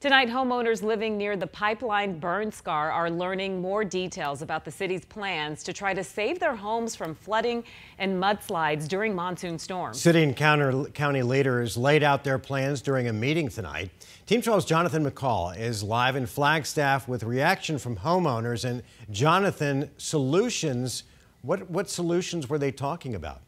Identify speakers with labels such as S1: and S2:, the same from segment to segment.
S1: Tonight, homeowners living near the pipeline burn scar are learning more details about the city's plans to try to save their homes from flooding and mudslides during monsoon storms.
S2: City and county leaders laid out their plans during a meeting tonight. Team 12's Jonathan McCall is live in Flagstaff with reaction from homeowners. And Jonathan, solutions, what solutions were they talking about?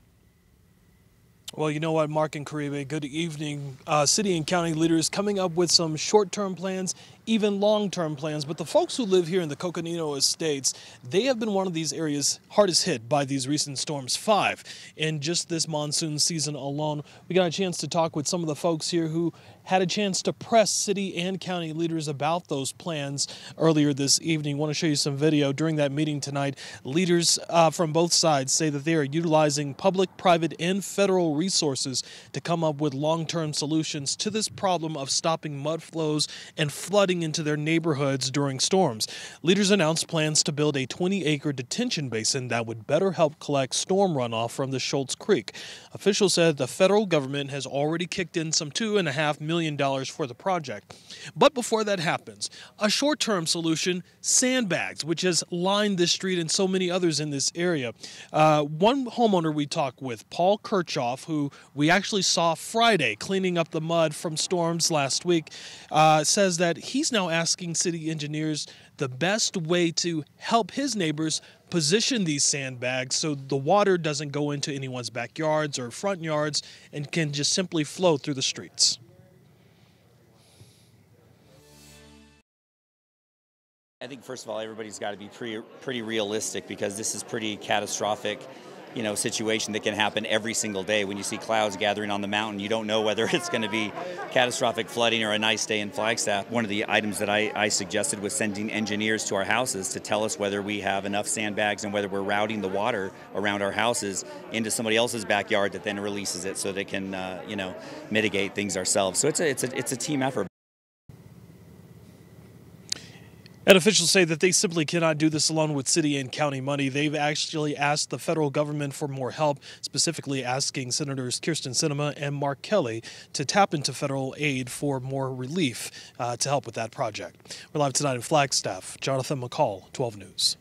S3: Well, you know what, Mark and Caribe, good evening. City and county leaders coming up with some short-term plans, even long-term plans. But the folks who live here in the Coconino Estates, they have been one of these areas hardest hit by these recent storms. 5 in just this monsoon season alone. We got a chance to talk with some of the folks here who had a chance to press city and county leaders about those plans earlier this evening. I want to show you some video. During that meeting tonight, leaders from both sides say that they are utilizing public, private, and federal resources to come up with long-term solutions to this problem of stopping mud flows and flooding into their neighborhoods during storms. Leaders announced plans to build a 20-acre detention basin that would better help collect storm runoff from the Schultz Creek. Officials said the federal government has already kicked in some $2.5 million for the project. But before that happens, a short-term solution, sandbags, which has lined this street and so many others in this area. One homeowner we talked with, Paul Kirchhoff, who we actually saw Friday cleaning up the mud from storms last week, says that he's now asking city engineers the best way to help his neighbors position these sandbags so the water doesn't go into anyone's backyards or front yards and can just simply flow through the streets.
S4: I think, first of all, everybody's got to be pretty realistic, because this is pretty catastrophic, situation that can happen every single day. When you see clouds gathering on the mountain, you don't know whether it's going to be catastrophic flooding or a nice day in Flagstaff. One of the items that I suggested was sending engineers to our houses to tell us whether we have enough sandbags and whether we're routing the water around our houses into somebody else's backyard that then releases it so they can, mitigate things ourselves. So it's a team effort.
S3: And officials say that they simply cannot do this alone with city and county money. They've actually asked the federal government for more help, specifically asking Senators Kyrsten Sinema and Mark Kelly to tap into federal aid for more relief to help with that project. We're live tonight in Flagstaff. Jonathan McCall, 12 News.